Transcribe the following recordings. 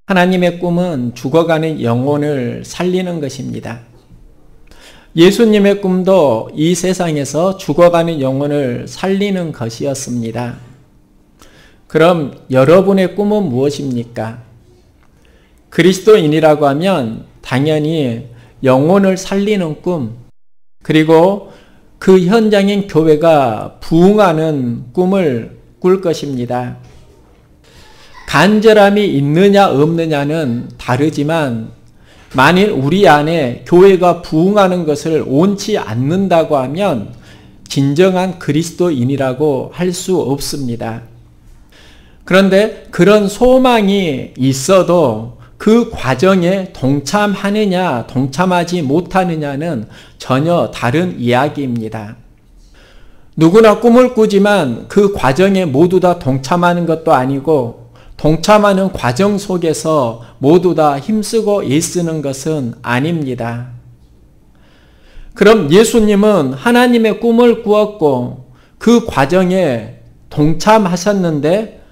하나님의 꿈은 죽어가는 영혼을 살리는 것입니다. 예수님의 꿈도 이 세상에서 죽어가는 영혼을 살리는 것이었습니다. 그럼 여러분의 꿈은 무엇입니까? 그리스도인이라고 하면 당연히 영혼을 살리는 꿈, 그리고 그 현장인 교회가 부흥하는 꿈을 꿀 것입니다. 간절함이 있느냐 없느냐는 다르지만 만일 우리 안에 교회가 부흥하는 것을 원치 않는다고 하면 진정한 그리스도인이라고 할 수 없습니다. 그런데 그런 소망이 있어도 그 과정에 동참하느냐 동참하지 못하느냐는 전혀 다른 이야기입니다. 누구나 꿈을 꾸지만 그 과정에 모두 다 동참하는 것도 아니고 동참하는 과정 속에서 모두 다 힘쓰고 애쓰는 것은 아닙니다. 그럼 예수님은 하나님의 꿈을 꾸었고 그 과정에 동참하셨는데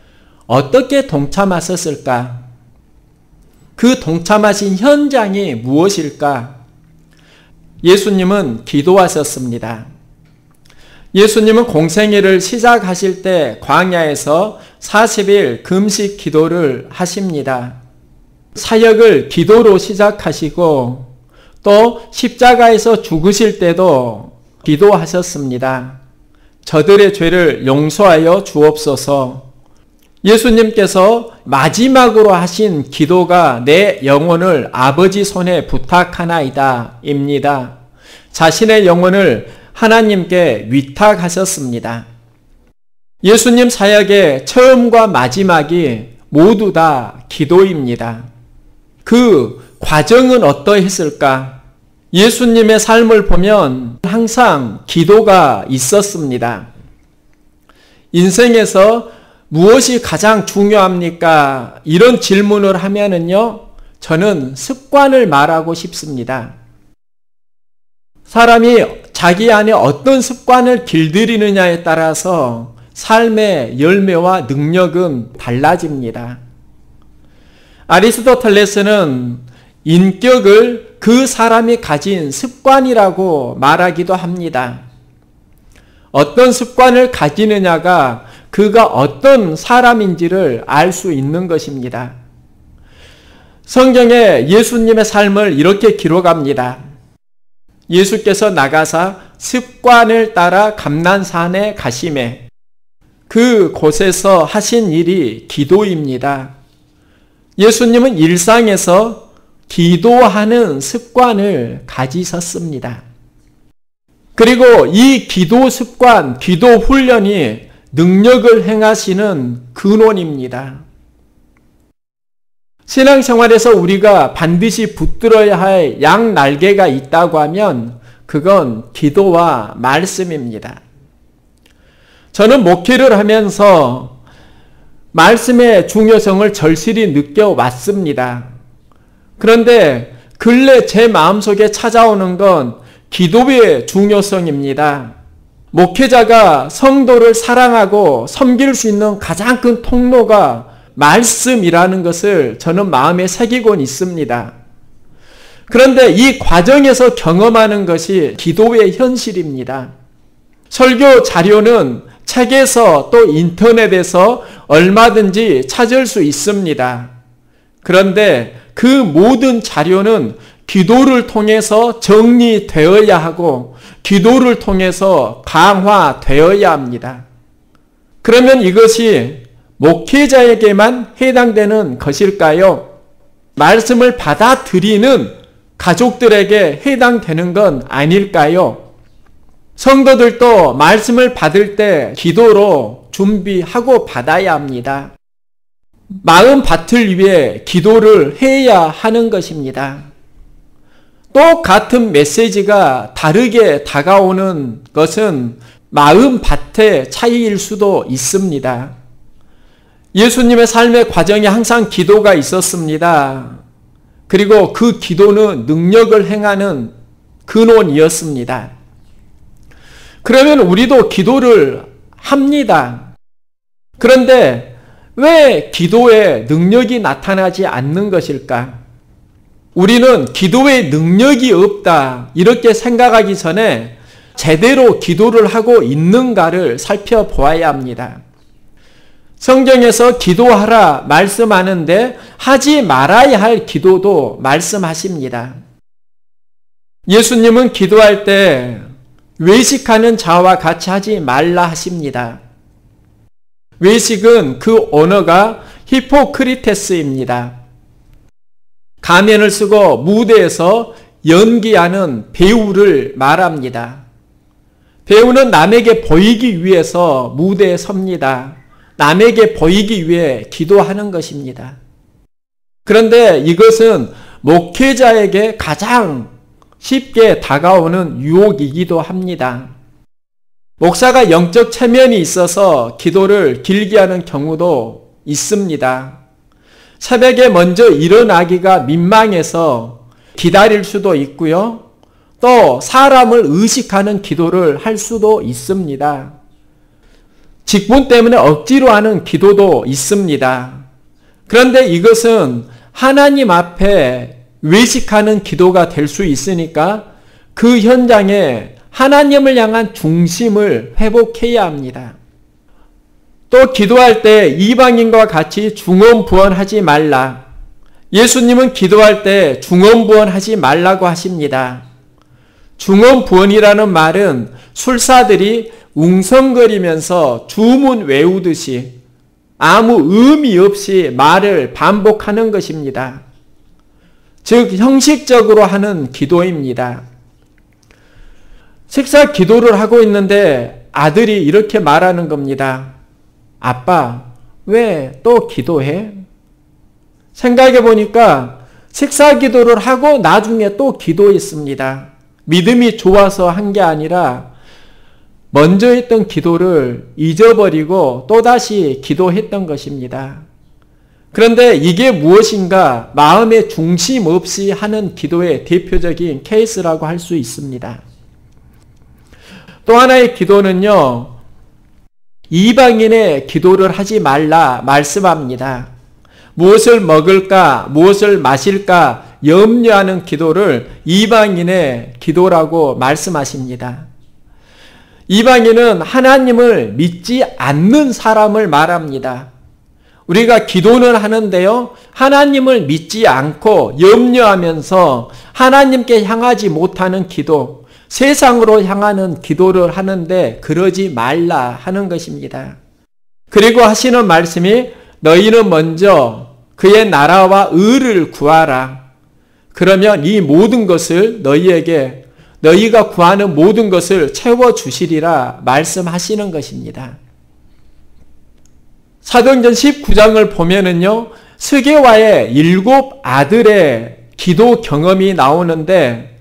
어떻게 동참하셨을까? 그 동참하신 현장이 무엇일까? 예수님은 기도하셨습니다. 예수님은 공생애를 시작하실 때 광야에서 40일 금식 기도를 하십니다. 사역을 기도로 시작하시고 또 십자가에서 죽으실 때도 기도하셨습니다. 저들의 죄를 용서하여 주옵소서. 예수님께서 마지막으로 하신 기도가 내 영혼을 아버지 손에 부탁하나이다 입니다. 자신의 영혼을 하나님께 위탁하셨습니다. 예수님 사역의 처음과 마지막이 모두 다 기도입니다. 그 과정은 어떠했을까? 예수님의 삶을 보면 항상 기도가 있었습니다. 인생에서 무엇이 가장 중요합니까? 이런 질문을 하면은요, 저는 습관을 말하고 싶습니다. 사람이 자기 안에 어떤 습관을 길들이느냐에 따라서 삶의 열매와 능력은 달라집니다. 아리스토텔레스는 인격을 그 사람이 가진 습관이라고 말하기도 합니다. 어떤 습관을 가지느냐가 그가 어떤 사람인지를 알 수 있는 것입니다. 성경에 예수님의 삶을 이렇게 기록합니다. 예수께서 나가사 습관을 따라 감난산에 가시매 그 곳에서 하신 일이 기도입니다. 예수님은 일상에서 기도하는 습관을 가지셨습니다. 그리고 이 기도 습관, 기도 훈련이 능력을 행하시는 근원입니다. 신앙생활에서 우리가 반드시 붙들어야 할 양 날개가 있다고 하면 그건 기도와 말씀입니다. 저는 목회를 하면서 말씀의 중요성을 절실히 느껴왔습니다. 그런데 근래 제 마음속에 찾아오는 건 기도의 중요성입니다. 목회자가 성도를 사랑하고 섬길 수 있는 가장 큰 통로가 말씀이라는 것을 저는 마음에 새기곤 있습니다. 그런데 이 과정에서 경험하는 것이 기도의 현실입니다. 설교 자료는 책에서 또 인터넷에서 얼마든지 찾을 수 있습니다. 그런데 그 모든 자료는 기도를 통해서 정리되어야 하고 기도를 통해서 강화되어야 합니다. 그러면 이것이 목회자에게만 해당되는 것일까요? 말씀을 받아들이는 가족들에게 해당되는 건 아닐까요? 성도들도 말씀을 받을 때 기도로 준비하고 받아야 합니다. 마음 밭을 위해 기도를 해야 하는 것입니다. 똑같은 메시지가 다르게 다가오는 것은 마음 밭의 차이일 수도 있습니다. 예수님의 삶의 과정에 항상 기도가 있었습니다. 그리고 그 기도는 능력을 행하는 근원이었습니다. 그러면 우리도 기도를 합니다. 그런데 왜 기도에 능력이 나타나지 않는 것일까? 우리는 기도에 능력이 없다 이렇게 생각하기 전에 제대로 기도를 하고 있는가를 살펴보아야 합니다. 성경에서 기도하라 말씀하는데 하지 말아야 할 기도도 말씀하십니다. 예수님은 기도할 때 외식하는 자와 같이 하지 말라 하십니다. 외식은 그 언어가 히포크리테스입니다. 가면을 쓰고 무대에서 연기하는 배우를 말합니다. 배우는 남에게 보이기 위해서 무대에 섭니다. 남에게 보이기 위해 기도하는 것입니다. 그런데 이것은 목회자에게 가장 쉽게 다가오는 유혹이기도 합니다. 목사가 영적 체면이 있어서 기도를 길게 하는 경우도 있습니다. 새벽에 먼저 일어나기가 민망해서 기다릴 수도 있고요. 또 사람을 의식하는 기도를 할 수도 있습니다. 직분 때문에 억지로 하는 기도도 있습니다. 그런데 이것은 하나님 앞에 외식하는 기도가 될 수 있으니까 그 현장에 하나님을 향한 중심을 회복해야 합니다. 또 기도할 때 이방인과 같이 중언부언하지 말라. 예수님은 기도할 때 중언부언하지 말라고 하십니다. 중언부언이라는 말은 술사들이 웅성거리면서 주문 외우듯이 아무 의미 없이 말을 반복하는 것입니다. 즉 형식적으로 하는 기도입니다. 식사 기도를 하고 있는데 아들이 이렇게 말하는 겁니다. 아빠, 왜 또 기도해? 생각해 보니까 식사 기도를 하고 나중에 또 기도했습니다. 믿음이 좋아서 한 게 아니라 먼저 했던 기도를 잊어버리고 또다시 기도했던 것입니다. 그런데 이게 무엇인가 마음의 중심 없이 하는 기도의 대표적인 케이스라고 할 수 있습니다. 또 하나의 기도는요, 이방인의 기도를 하지 말라 말씀합니다. 무엇을 먹을까, 무엇을 마실까 염려하는 기도를 이방인의 기도라고 말씀하십니다. 이방인은 하나님을 믿지 않는 사람을 말합니다. 우리가 기도는 하는데요, 하나님을 믿지 않고 염려하면서 하나님께 향하지 못하는 기도, 세상으로 향하는 기도를 하는데 그러지 말라 하는 것입니다. 그리고 하시는 말씀이 너희는 먼저 그의 나라와 의를 구하라. 그러면 이 모든 것을 너희에게 너희가 구하는 모든 것을 채워주시리라 말씀하시는 것입니다. 사도행전 19장을 보면은요, 스게와의 7 아들의 기도 경험이 나오는데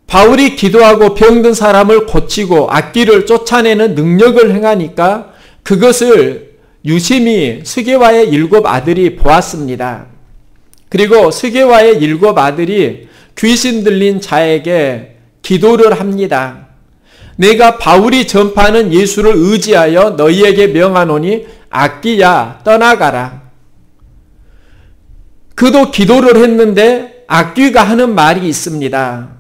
바울이 기도하고 병든 사람을 고치고 악귀를 쫓아내는 능력을 행하니까 그것을 유심히 스게와의 7 아들이 보았습니다. 그리고 스게와의 7 아들이 귀신 들린 자에게 기도를 합니다. 내가 바울이 전파하는 예수를 의지하여 너희에게 명하노니 악귀야 떠나가라. 그도 기도를 했는데 악귀가 하는 말이 있습니다.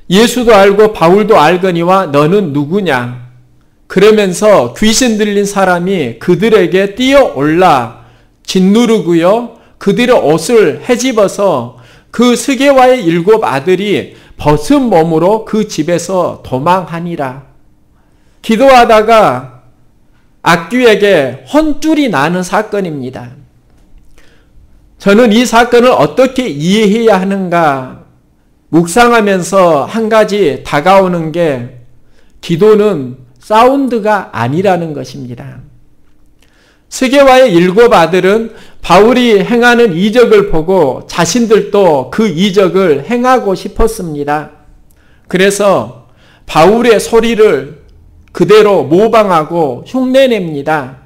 예수도 알고 바울도 알거니와 너는 누구냐? 그러면서 귀신 들린 사람이 그들에게 뛰어올라 짓누르고요, 그들의 옷을 헤집어서 그 스게와의 7 아들이 벗은 몸으로 그 집에서 도망하니라. 기도하다가 악귀에게 혼쭐이 나는 사건입니다. 저는 이 사건을 어떻게 이해해야 하는가 묵상하면서 한 가지 다가오는 게 기도는 사운드가 아니라는 것입니다. 스게와의 7 아들은 바울이 행하는 이적을 보고 자신들도 그 이적을 행하고 싶었습니다. 그래서 바울의 소리를 그대로 모방하고 흉내냅니다.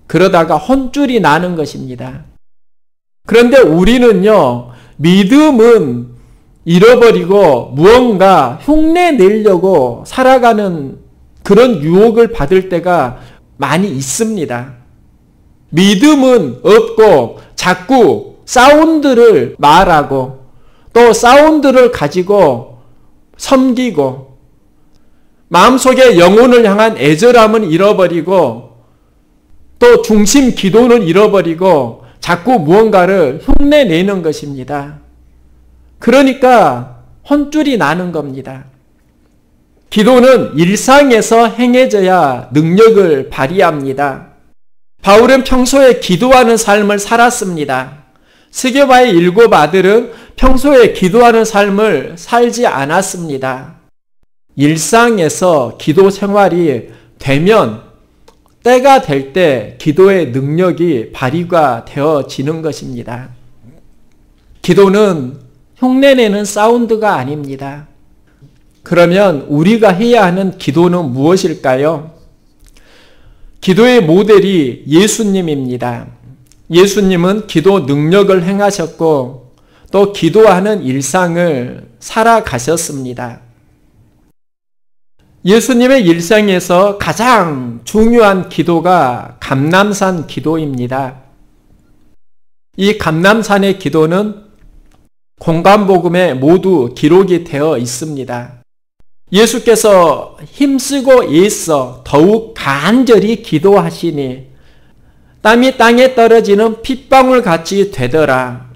그러다가 혼쭐이 나는 것입니다. 그런데 우리는요, 믿음은 잃어버리고 무언가 흉내내려고 살아가는 그런 유혹을 받을 때가 많이 있습니다. 믿음은 없고 자꾸 사운드를 말하고 또 사운드를 가지고 섬기고 마음속에 영혼을 향한 애절함은 잃어버리고 또 중심 기도는 잃어버리고 자꾸 무언가를 흉내내는 것입니다. 그러니까 혼쭐이 나는 겁니다. 기도는 일상에서 행해져야 능력을 발휘합니다. 바울은 평소에 기도하는 삶을 살았습니다. 스게바의 7 아들은 평소에 기도하는 삶을 살지 않았습니다. 일상에서 기도 생활이 되면 때가 될 때 기도의 능력이 발휘가 되어지는 것입니다. 기도는 흉내내는 사운드가 아닙니다. 그러면 우리가 해야 하는 기도는 무엇일까요? 기도의 모델이 예수님입니다. 예수님은 기도 능력을 행하셨고 또 기도하는 일상을 살아가셨습니다. 예수님의 일상에서 가장 중요한 기도가 감람산 기도입니다. 이 감람산의 기도는 공관복음에 모두 기록이 되어 있습니다. 예수께서 힘쓰고 애써 더욱 간절히 기도하시니 땀이 땅에 떨어지는 핏방울같이 되더라.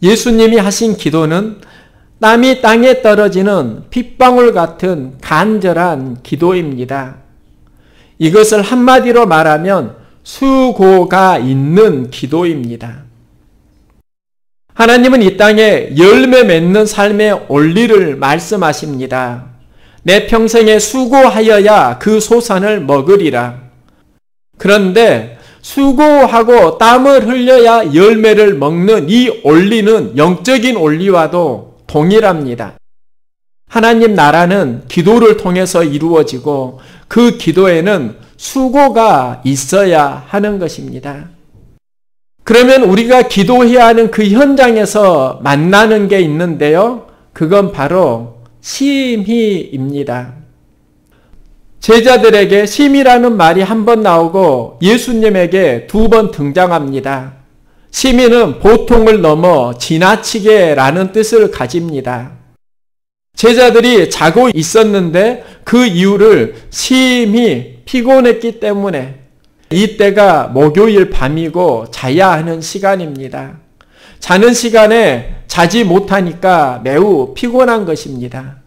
예수님이 하신 기도는 땀이 땅에 떨어지는 핏방울 같은 간절한 기도입니다. 이것을 한마디로 말하면 수고가 있는 기도입니다. 하나님은 이 땅에 열매 맺는 삶의 원리를 말씀하십니다. 내 평생에 수고하여야 그 소산을 먹으리라. 그런데 수고하고 땀을 흘려야 열매를 먹는 이 원리는 영적인 원리와도 동일합니다. 하나님 나라는 기도를 통해서 이루어지고 그 기도에는 수고가 있어야 하는 것입니다. 그러면 우리가 기도해야 하는 그 현장에서 만나는 게 있는데요. 그건 바로 심희입니다. 제자들에게 심이라는 말이 한 번 나오고 예수님에게 2번 등장합니다. 심의는 보통을 넘어 지나치게라는 뜻을 가집니다. 제자들이 자고 있었는데 그 이유를 심히 피곤했기 때문에 이때가 목요일 밤이고 자야 하는 시간입니다. 자는 시간에 자지 못하니까 매우 피곤한 것입니다.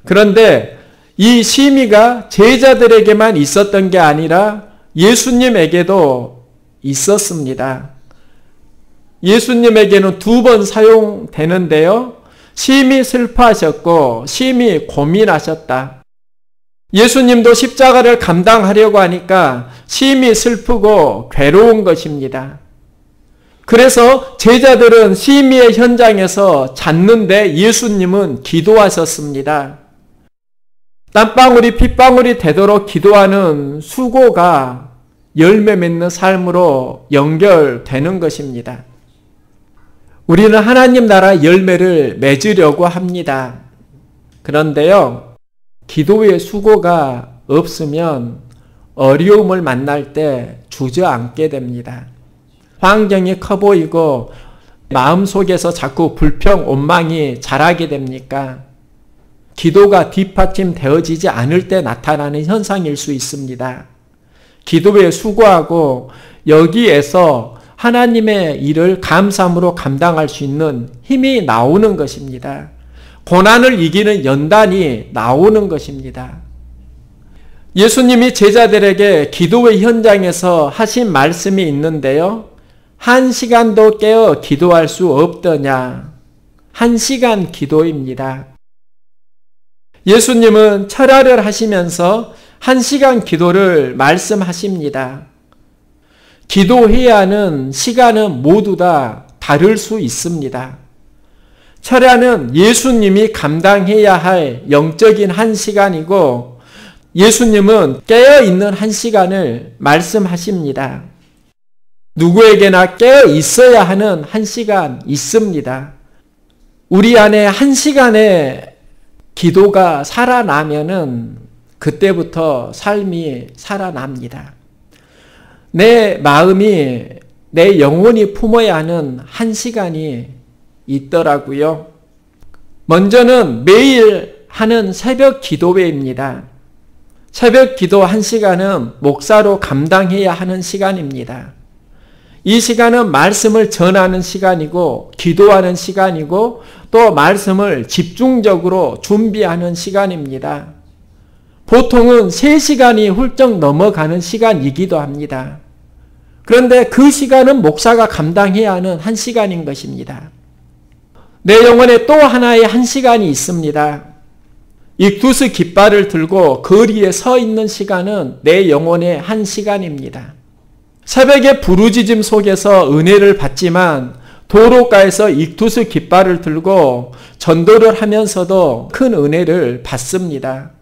그런데 이 심의가 제자들에게만 있었던 게 아니라 예수님에게도 있었습니다. 예수님에게는 2번 사용되는데요. 심히 슬퍼하셨고 심히 고민하셨다. 예수님도 십자가를 감당하려고 하니까 심히 슬프고 괴로운 것입니다. 그래서 제자들은 심의의 현장에서 잤는데 예수님은 기도하셨습니다. 땀방울이 핏방울이 되도록 기도하는 수고가 열매 맺는 삶으로 연결되는 것입니다. 우리는 하나님 나라 열매를 맺으려고 합니다. 그런데요, 기도의 수고가 없으면 어려움을 만날 때 주저앉게 됩니다. 환경이 커 보이고 마음속에서 자꾸 불평, 원망이 자라게 됩니까? 기도가 뒷받침되어지지 않을 때 나타나는 현상일 수 있습니다. 기도에 수고하고 여기에서 하나님의 일을 감사함으로 감당할 수 있는 힘이 나오는 것입니다. 고난을 이기는 연단이 나오는 것입니다. 예수님이 제자들에게 기도의 현장에서 하신 말씀이 있는데요. 1시간도 깨어 기도할 수 없더냐. 1시간 기도입니다. 예수님은 철야를 하시면서 1시간 기도를 말씀하십니다. 기도해야 하는 시간은 모두 다 다를 수 있습니다. 철야는 예수님이 감당해야 할 영적인 1시간이고 예수님은 깨어있는 1시간을 말씀하십니다. 누구에게나 깨어 있어야 하는 1시간 있습니다. 우리 안에 1시간의 기도가 살아나면은 그때부터 삶이 살아납니다. 내 마음이, 내 영혼이 품어야 하는 한 시간이 있더라고요. 먼저는 매일 하는 새벽 기도회입니다. 새벽 기도 1시간은 목사로 감당해야 하는 시간입니다. 이 시간은 말씀을 전하는 시간이고 기도하는 시간이고 또 말씀을 집중적으로 준비하는 시간입니다. 보통은 3시간이 훌쩍 넘어가는 시간이기도 합니다. 그런데 그 시간은 목사가 감당해야 하는 1시간인 것입니다. 내 영혼에 또 하나의 1시간이 있습니다. 익투스 깃발을 들고 거리에 서 있는 시간은 내 영혼의 1시간입니다. 새벽의 부르짖음 속에서 은혜를 받지만 도로가에서 익투스 깃발을 들고 전도를 하면서도 큰 은혜를 받습니다.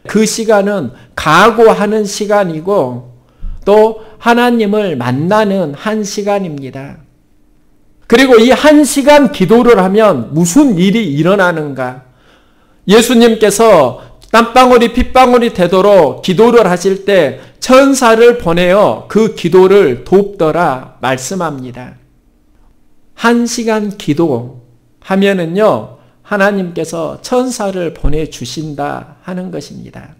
그 시간은 각오하는 시간이고 또 하나님을 만나는 1시간입니다. 그리고 이 1시간 기도를 하면 무슨 일이 일어나는가? 예수님께서 땀방울이 핏방울이 되도록 기도를 하실 때 천사를 보내어 그 기도를 돕더라 말씀합니다. 1시간 기도 하면은요, 하나님께서 천사를 보내주신다 하는 것입니다.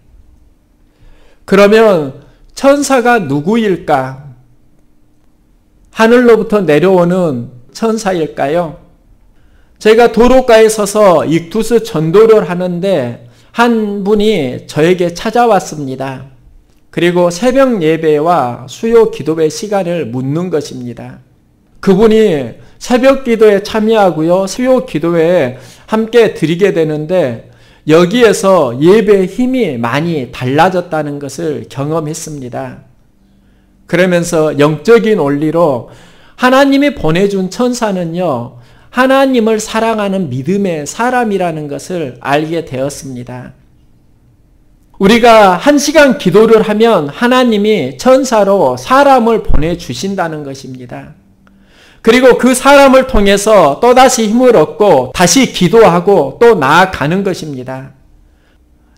그러면 천사가 누구일까? 하늘로부터 내려오는 천사일까요? 제가 도로가에 서서 익투스 전도를 하는데 한 분이 저에게 찾아왔습니다. 그리고 새벽 예배와 수요 기도회 시간을 묻는 것입니다. 그분이 새벽 기도에 참여하고요, 수요 기도회에 함께 드리게 되는데 여기에서 예배의 힘이 많이 달라졌다는 것을 경험했습니다. 그러면서 영적인 원리로 하나님이 보내준 천사는요, 하나님을 사랑하는 믿음의 사람이라는 것을 알게 되었습니다. 우리가 1시간 기도를 하면 하나님이 천사로 사람을 보내주신다는 것입니다. 그리고 그 사람을 통해서 또다시 힘을 얻고 다시 기도하고 또 나아가는 것입니다.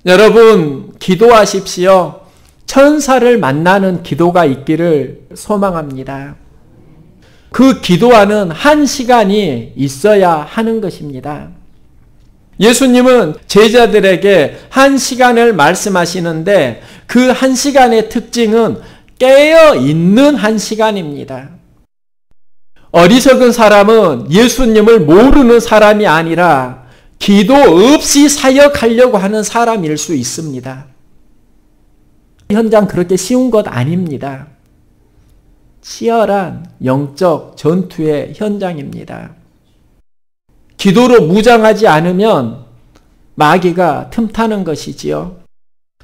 여러분, 기도하십시오. 천사를 만나는 기도가 있기를 소망합니다. 그 기도하는 1시간이 있어야 하는 것입니다. 예수님은 제자들에게 1시간을 말씀하시는데 그 1시간의 특징은 깨어있는 1시간입니다. 어리석은 사람은 예수님을 모르는 사람이 아니라 기도 없이 사역하려고 하는 사람일 수 있습니다. 현장 그렇게 쉬운 것 아닙니다. 치열한 영적 전투의 현장입니다. 기도로 무장하지 않으면 마귀가 틈타는 것이지요.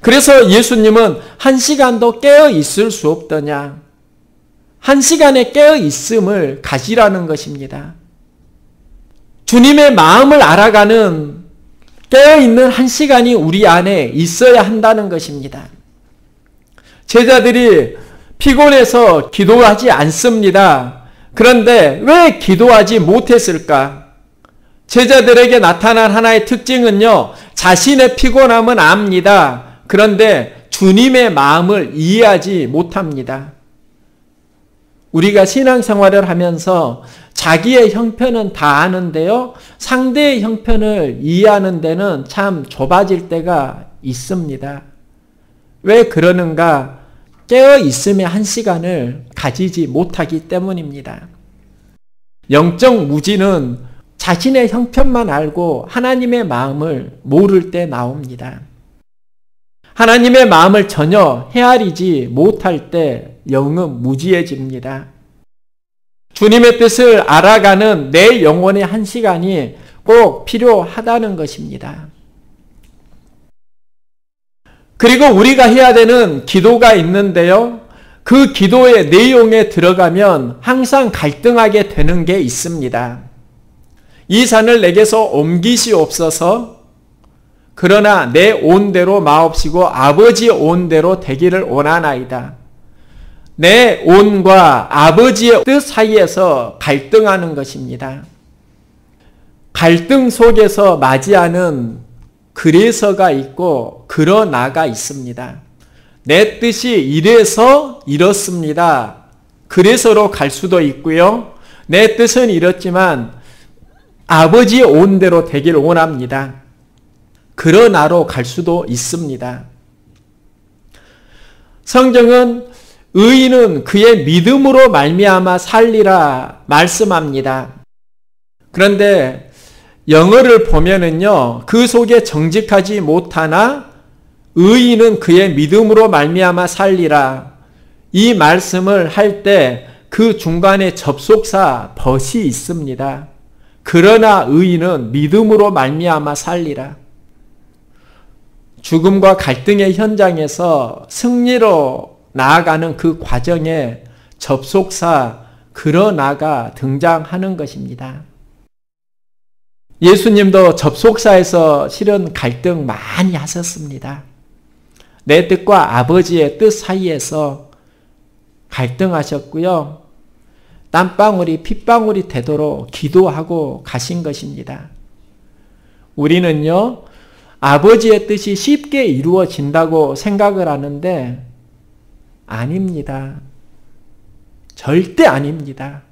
그래서 예수님은 1시간도 깨어 있을 수 없더냐. 1시간의 깨어 있음을 가지라는 것입니다. 주님의 마음을 알아가는 깨어 있는 1시간이 우리 안에 있어야 한다는 것입니다. 제자들이 피곤해서 기도하지 않습니다. 그런데 왜 기도하지 못했을까? 제자들에게 나타난 하나의 특징은요, 자신의 피곤함은 압니다. 그런데 주님의 마음을 이해하지 못합니다. 우리가 신앙생활을 하면서 자기의 형편은 다 아는데요, 상대의 형편을 이해하는 데는 참 좁아질 때가 있습니다. 왜 그러는가? 깨어있음의 1시간을 가지지 못하기 때문입니다. 영적 무지는 자신의 형편만 알고 하나님의 마음을 모를 때 나옵니다. 하나님의 마음을 전혀 헤아리지 못할 때 영은 무지해집니다. 주님의 뜻을 알아가는 내 영혼의 1시간이 꼭 필요하다는 것입니다. 그리고 우리가 해야 되는 기도가 있는데요. 그 기도의 내용에 들어가면 항상 갈등하게 되는 게 있습니다. 이 산을 내게서 옮기시옵소서. 그러나 내 온대로 마옵시고 아버지의 온대로 되기를 원하나이다. 내 온과 아버지의 뜻 사이에서 갈등하는 것입니다. 갈등 속에서 맞이하는 그래서가 있고 그러나가 있습니다. 내 뜻이 이래서 이렇습니다. 그래서로 갈 수도 있고요. 내 뜻은 이렇지만 아버지의 온대로 되길 원합니다. 그러나로 갈 수도 있습니다. 성경은 의인은 그의 믿음으로 말미암아 살리라 말씀합니다. 그런데 영어를 보면은요, 그 속에 정직하지 못하나 의인은 그의 믿음으로 말미암아 살리라. 이 말씀을 할 때 그 중간에 접속사 벗이 있습니다. 그러나 의인은 믿음으로 말미암아 살리라. 죽음과 갈등의 현장에서 승리로 나아가는 그 과정에 접속사 그러나가 등장하는 것입니다. 예수님도 접속사에서 실은 갈등 많이 하셨습니다. 내 뜻과 아버지의 뜻 사이에서 갈등하셨고요. 땀방울이 핏방울이 되도록 기도하고 가신 것입니다. 우리는요, 아버지의 뜻이 쉽게 이루어진다고 생각을 하는데 아닙니다. 절대 아닙니다.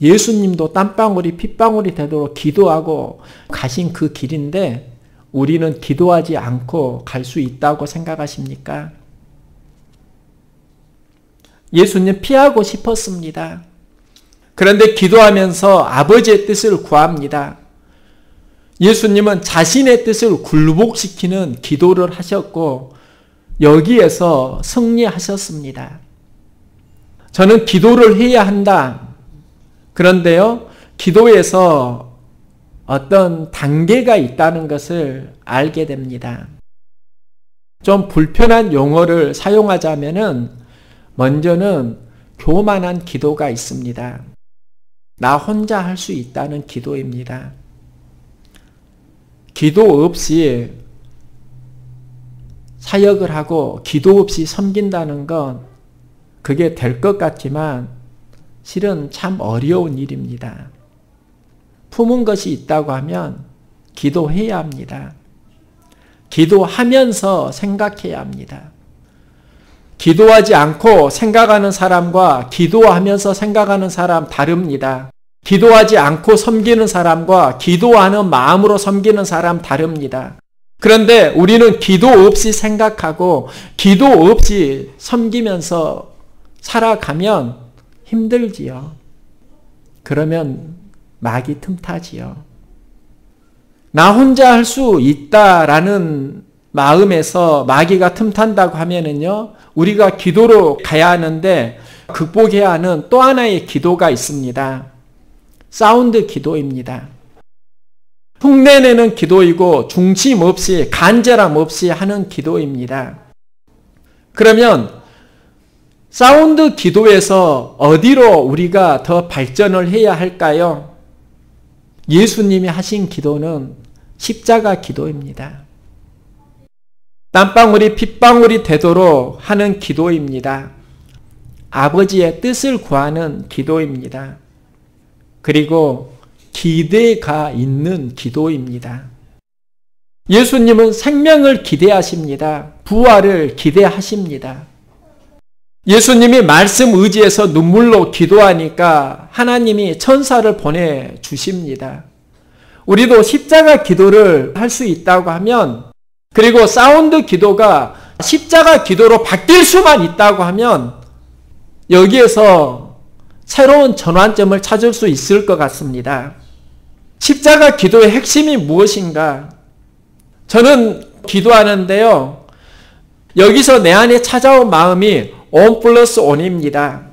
예수님도 땀방울이 핏방울이 되도록 기도하고 가신 그 길인데 우리는 기도하지 않고 갈 수 있다고 생각하십니까? 예수님 피하고 싶었습니다. 그런데 기도하면서 아버지의 뜻을 구합니다. 예수님은 자신의 뜻을 굴복시키는 기도를 하셨고 여기에서 승리하셨습니다. 저는 기도를 해야 한다. 그런데요, 기도에서 어떤 단계가 있다는 것을 알게 됩니다. 좀 불편한 용어를 사용하자면은 먼저는 교만한 기도가 있습니다. 나 혼자 할 수 있다는 기도입니다. 기도 없이 사역을 하고 기도 없이 섬긴다는 건 그게 될 것 같지만 실은 참 어려운 일입니다. 품은 것이 있다고 하면 기도해야 합니다. 기도하면서 생각해야 합니다. 기도하지 않고 생각하는 사람과 기도하면서 생각하는 사람 다릅니다. 기도하지 않고 섬기는 사람과 기도하는 마음으로 섬기는 사람 다릅니다. 그런데 우리는 기도 없이 생각하고 기도 없이 섬기면서 살아가면 힘들지요. 그러면 막이 틈타지요. 나 혼자 할 수 있다라는 마음에서 마귀가 틈탄다고 하면은요, 우리가 기도로 가야 하는데 극복해야 하는 또 하나의 기도가 있습니다. 사운드 기도입니다. 흉내내는 기도이고 중심 없이 간절함 없이 하는 기도입니다. 그러면 사운드 기도에서 어디로 우리가 더 발전을 해야 할까요? 예수님이 하신 기도는 십자가 기도입니다. 땀방울이 핏방울이 되도록 하는 기도입니다. 아버지의 뜻을 구하는 기도입니다. 그리고 기대가 있는 기도입니다. 예수님은 생명을 기대하십니다. 부활을 기대하십니다. 예수님이 말씀 의지해서 눈물로 기도하니까 하나님이 천사를 보내주십니다. 우리도 십자가 기도를 할 수 있다고 하면, 그리고 사운드 기도가 십자가 기도로 바뀔 수만 있다고 하면 여기에서 새로운 전환점을 찾을 수 있을 것 같습니다. 십자가 기도의 핵심이 무엇인가? 저는 기도하는데요, 여기서 내 안에 찾아온 마음이 1+1입니다.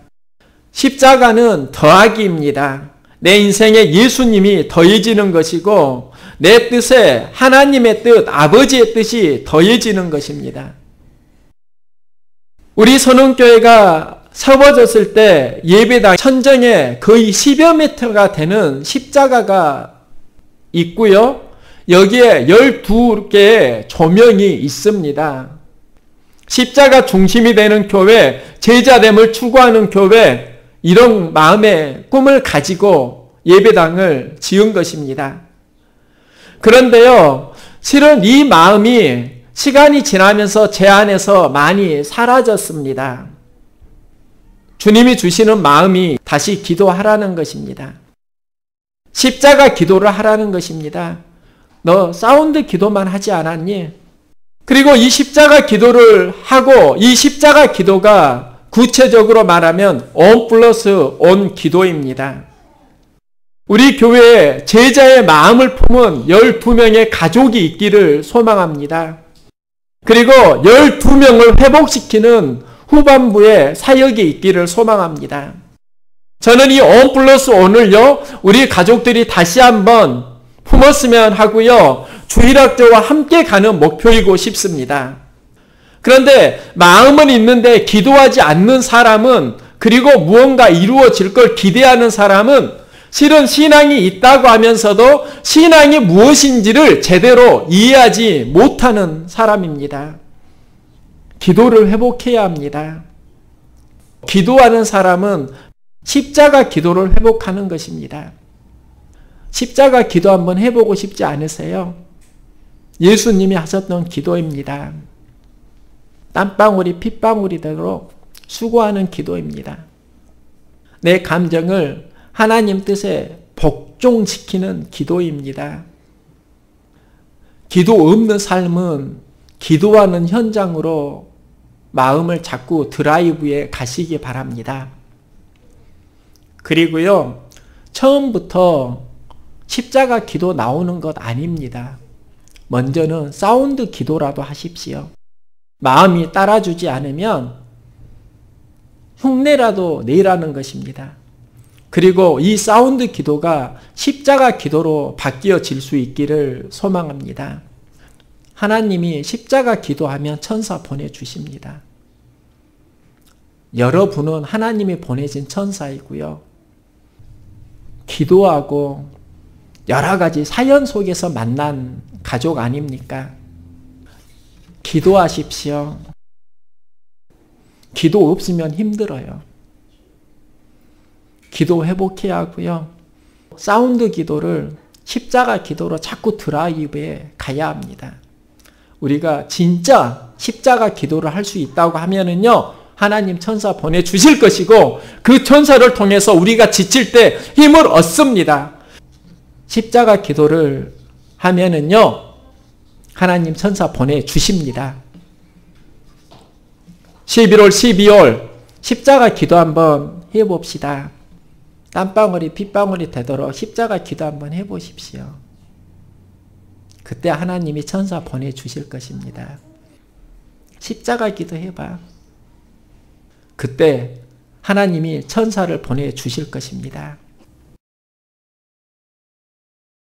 십자가는 더하기입니다. 내 인생에 예수님이 더해지는 것이고 내 뜻에 하나님의 뜻, 아버지의 뜻이 더해지는 것입니다. 우리 선원교회가 세워졌을 때 예배당 천정에 거의 10여 미터가 되는 십자가가 있고요. 여기에 12개의 조명이 있습니다. 십자가 중심이 되는 교회, 제자됨을 추구하는 교회, 이런 마음의 꿈을 가지고 예배당을 지은 것입니다. 그런데요, 실은 이 마음이 시간이 지나면서 제 안에서 많이 사라졌습니다. 주님이 주시는 마음이 다시 기도하라는 것입니다. 십자가 기도를 하라는 것입니다. 너 사운드 기도만 하지 않았니? 그리고 이 십자가 기도를 하고 이 십자가 기도가 구체적으로 말하면 온 플러스 온 기도입니다. 우리 교회에 제자의 마음을 품은 12명의 가족이 있기를 소망합니다. 그리고 12명을 회복시키는 후반부에 사역이 있기를 소망합니다. 저는 이 온 플러스 온을요, 우리 가족들이 다시 한번 품었으면 하고요, 주일학교와 함께 가는 목표이고 싶습니다. 그런데 마음은 있는데 기도하지 않는 사람은, 그리고 무언가 이루어질 걸 기대하는 사람은 실은 신앙이 있다고 하면서도 신앙이 무엇인지를 제대로 이해하지 못하는 사람입니다. 기도를 회복해야 합니다. 기도하는 사람은 십자가 기도를 회복하는 것입니다. 십자가 기도 한번 해보고 싶지 않으세요? 예수님이 하셨던 기도입니다. 땀방울이 핏방울이 되도록 수고하는 기도입니다. 내 감정을 하나님 뜻에 복종시키는 기도입니다. 기도 없는 삶은 기도하는 현장으로 마음을 자꾸 드라이브에 가시기 바랍니다. 그리고요, 처음부터 십자가 기도 나오는 것 아닙니다. 먼저는 사운드 기도라도 하십시오. 마음이 따라주지 않으면 흉내라도 내라는 것입니다. 그리고 이 사운드 기도가 십자가 기도로 바뀌어질 수 있기를 소망합니다. 하나님이 십자가 기도하면 천사 보내주십니다. 여러분은 하나님이 보내신 천사이고요. 기도하고 여러 가지 사연 속에서 만난 가족 아닙니까? 기도하십시오. 기도 없으면 힘들어요. 기도 회복해야 하고요. 사운드 기도를 십자가 기도로 자꾸 드라이브에 가야 합니다. 우리가 진짜 십자가 기도를 할 수 있다고 하면은요, 하나님 천사 보내주실 것이고, 그 천사를 통해서 우리가 지칠 때 힘을 얻습니다. 십자가 기도를 하면은요, 하나님 천사 보내주십니다. 11월, 12월 십자가 기도 한번 해봅시다. 땀방울이 핏방울이 되도록 십자가 기도 한번 해보십시오. 그때 하나님이 천사 보내주실 것입니다. 십자가 기도 해봐. 그때 하나님이 천사를 보내주실 것입니다.